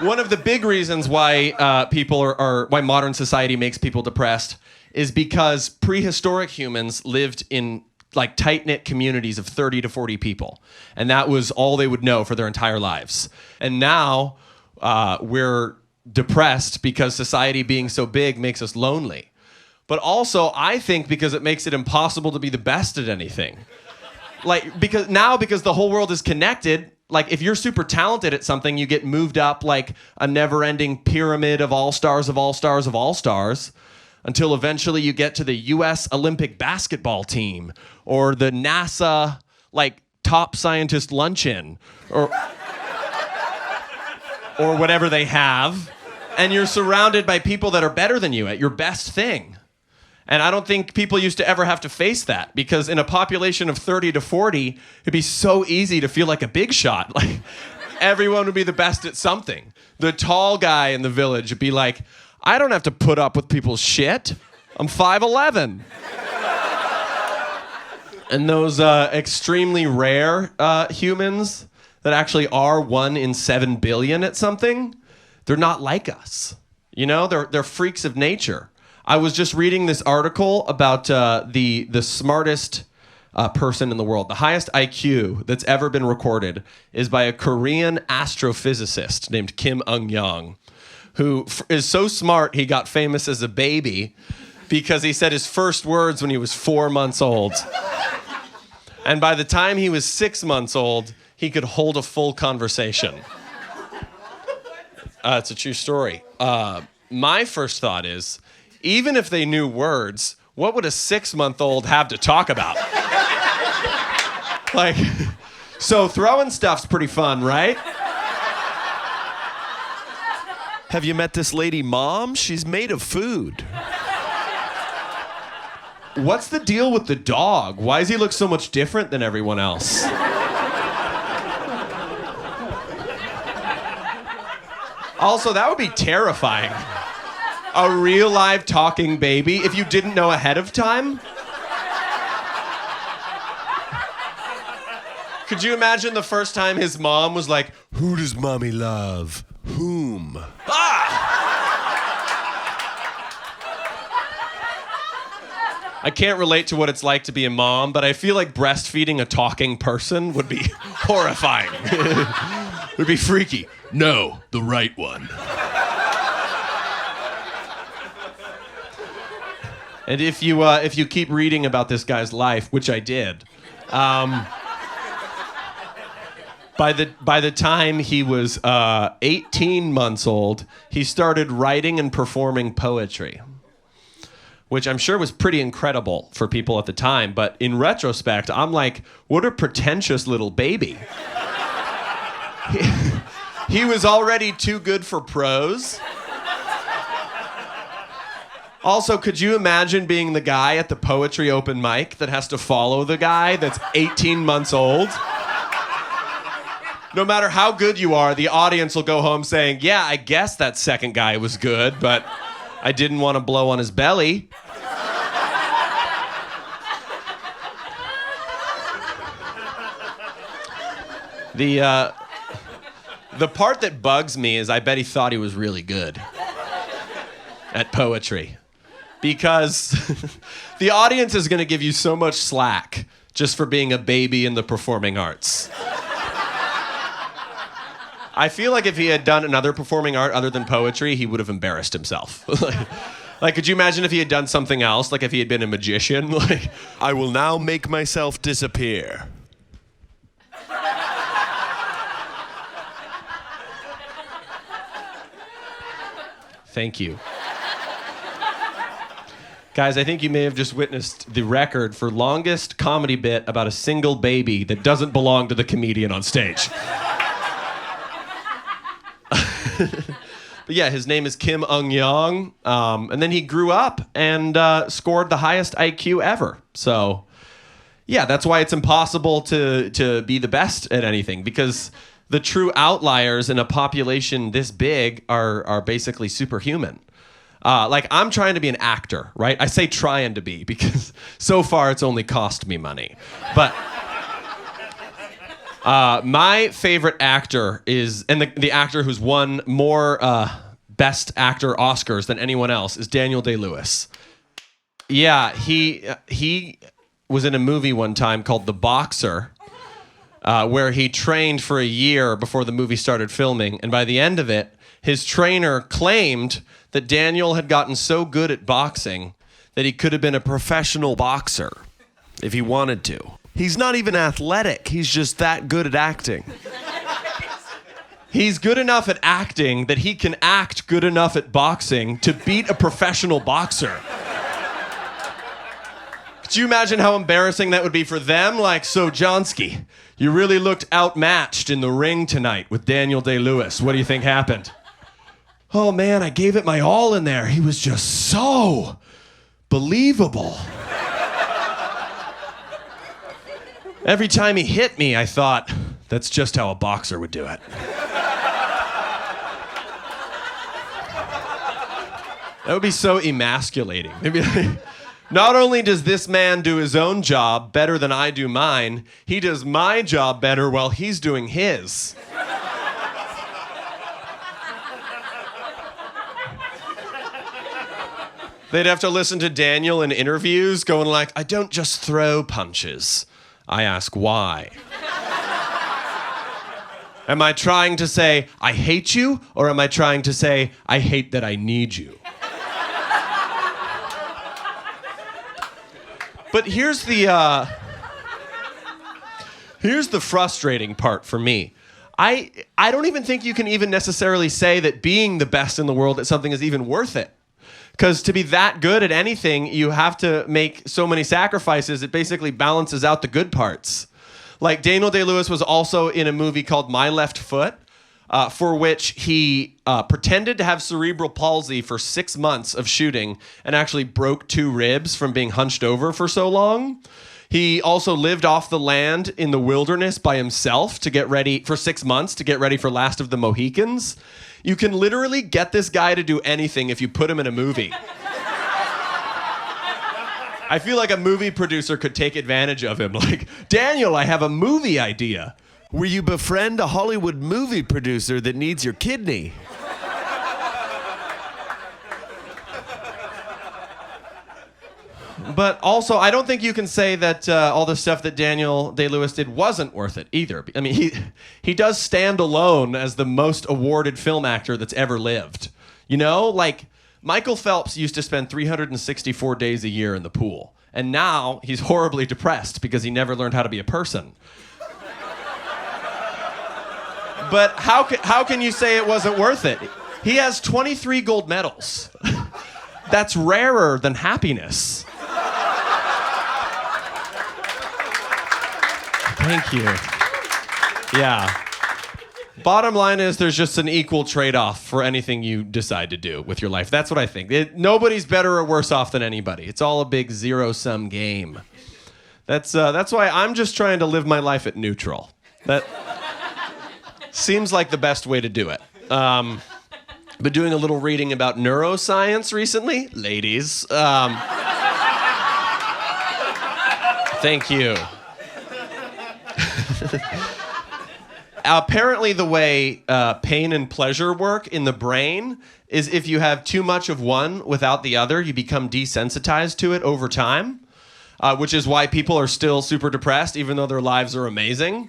One of the big reasons why people are why modern society makes people depressed is because prehistoric humans lived in like tight-knit communities of 30 to 40 people. And that was all they would know for their entire lives. And now we're depressed because society being so big makes us lonely. But also, I think because it makes it impossible to be the best at anything. Because the whole world is connected, like if you're super talented at something, you get moved up like a never-ending pyramid of all stars of all stars of all stars until eventually you get to the US Olympic basketball team or the NASA like top scientist luncheon or whatever they have, and you're surrounded by people that are better than you at your best thing. And I don't think people used to ever have to face that, because in a population of 30 to 40, it'd be so easy to feel like a big shot. Like everyone would be the best at something. The tall guy in the village would be like, I don't have to put up with people's shit. I'm 5'11". And those extremely rare humans that actually are 1 in 7 billion at something, they're not like us. You know, they're freaks of nature. I was just reading this article about the smartest person in the world. The highest IQ that's ever been recorded is by a Korean astrophysicist named Kim Ung-Yong, who is so smart he got famous as a baby because he said his first words when he was 4 months old. And by the time he was 6 months old, he could hold a full conversation. It's a true story. My first thought is, even if they knew words, what would a 6-month-old have to talk about? Like, so throwing stuff's pretty fun, right? Have you met this lady, Mom? She's made of food. What's the deal with the dog? Why does he look so much different than everyone else? Also, that would be terrifying. A real live talking baby if you didn't know ahead of time? Could you imagine the first time his mom was like, who does mommy love? Whom? I can't relate to what it's like to be a mom, but I feel like breastfeeding a talking person would be horrifying. It would be freaky. No, the right one. And if you keep reading about this guy's life, which I did, by the time he was 18 months old, he started writing and performing poetry, which I'm sure was pretty incredible for people at the time. But in retrospect, I'm like, what a pretentious little baby. He was already too good for prose. Also, could you imagine being the guy at the poetry open mic that has to follow the guy that's 18 months old? No matter how good you are, the audience will go home saying, yeah, I guess that second guy was good, but I didn't want to blow on his belly. The part that bugs me is I bet he thought he was really good at poetry. Because the audience is going to give you so much slack just for being a baby in the performing arts. I feel like if he had done another performing art other than poetry, he would have embarrassed himself. Like, could you imagine if he had done something else? Like if he had been a magician? Like, I will now make myself disappear. Thank you. Guys, I think you may have just witnessed the record for longest comedy bit about a single baby that doesn't belong to the comedian on stage. But yeah, his name is Kim Ung-Yong, and then he grew up and scored the highest IQ ever. So yeah, that's why it's impossible to be the best at anything, because the true outliers in a population this big are basically superhuman. Like, I'm trying to be an actor, right? I say trying to be because so far it's only cost me money. But My favorite actor is, and the actor who's won more Best Actor Oscars than anyone else, is Daniel Day-Lewis. Yeah, he was in a movie one time called The Boxer, where he trained for a year before the movie started filming, and by the end of it, his trainer claimed that Daniel had gotten so good at boxing that he could have been a professional boxer if he wanted to. He's not even athletic. He's just that good at acting. He's good enough at acting that he can act good enough at boxing to beat a professional boxer. Could you imagine how embarrassing that would be for them? Like, so Johnsky, you really looked outmatched in the ring tonight with Daniel Day-Lewis. What do you think happened? Oh man, I gave it my all in there. He was just so believable. Every time he hit me, I thought, that's just how a boxer would do it. That would be so emasculating. Maybe not only does this man do his own job better than I do mine, he does my job better while he's doing his. They'd have to listen to Daniel in interviews going like, I don't just throw punches. I ask why. Am I trying to say, I hate you? Or am I trying to say, I hate that I need you? But here's the frustrating part for me. I don't even think you can even necessarily say that being the best in the world at something is even worth it. Because to be that good at anything, you have to make so many sacrifices, it basically balances out the good parts. Like Daniel Day-Lewis was also in a movie called My Left Foot, for which he pretended to have cerebral palsy for 6 months of shooting and actually broke 2 ribs from being hunched over for so long. He also lived off the land in the wilderness by himself to get ready for 6 months to get ready for Last of the Mohicans. You can literally get this guy to do anything if you put him in a movie. I feel like a movie producer could take advantage of him. Like, Daniel, I have a movie idea. Will you befriend a Hollywood movie producer that needs your kidney? But also, I don't think you can say that all the stuff that Daniel Day-Lewis did wasn't worth it either. I mean, he does stand alone as the most awarded film actor that's ever lived. You know, like Michael Phelps used to spend 364 days a year in the pool. And now he's horribly depressed because he never learned how to be a person. But how can you say it wasn't worth it? He has 23 gold medals. That's rarer than happiness. Thank you. Yeah. Bottom line is there's just an equal trade-off for anything you decide to do with your life. That's what I think. Nobody's better or worse off than anybody. It's all a big zero-sum game. That's why I'm just trying to live my life at neutral. That seems like the best way to do it. Been doing a little reading about neuroscience recently. Ladies. Thank you. Apparently the way pain and pleasure work in the brain is if you have too much of one without the other, you become desensitized to it over time, which is why people are still super depressed even though their lives are amazing.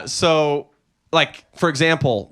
So, like, for example,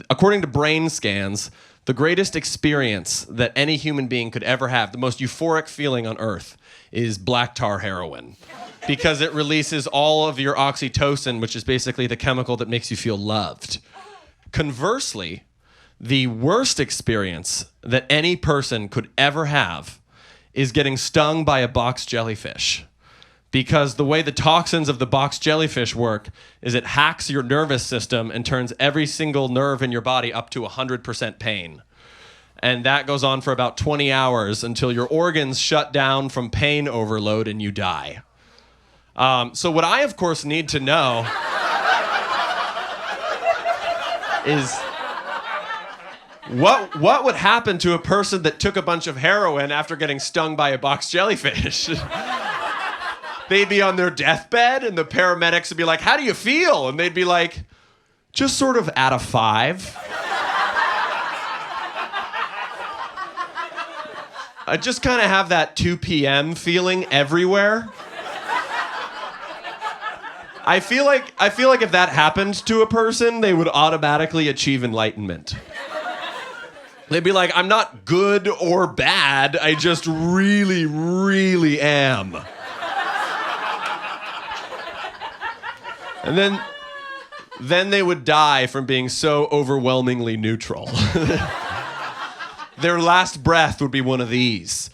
according to brain scans, the greatest experience that any human being could ever have, the most euphoric feeling on earth, is black tar heroin. Because it releases all of your oxytocin, which is basically the chemical that makes you feel loved. Conversely, the worst experience that any person could ever have is getting stung by a box jellyfish. Because the way the toxins of the box jellyfish work is it hacks your nervous system and turns every single nerve in your body up to 100% pain. And that goes on for about 20 hours until your organs shut down from pain overload and you die. So what I, of course, need to know is what would happen to a person that took a bunch of heroin after getting stung by a box jellyfish? they'd be on their deathbed and the paramedics would be like, how do you feel? And they'd be like, just sort of at a 5. I just kind of have that 2 p.m. feeling everywhere. I feel like if that happened to a person, they would automatically achieve enlightenment. They'd be like, I'm not good or bad, I just really, really am. And then they would die from being so overwhelmingly neutral. Their last breath would be one of these.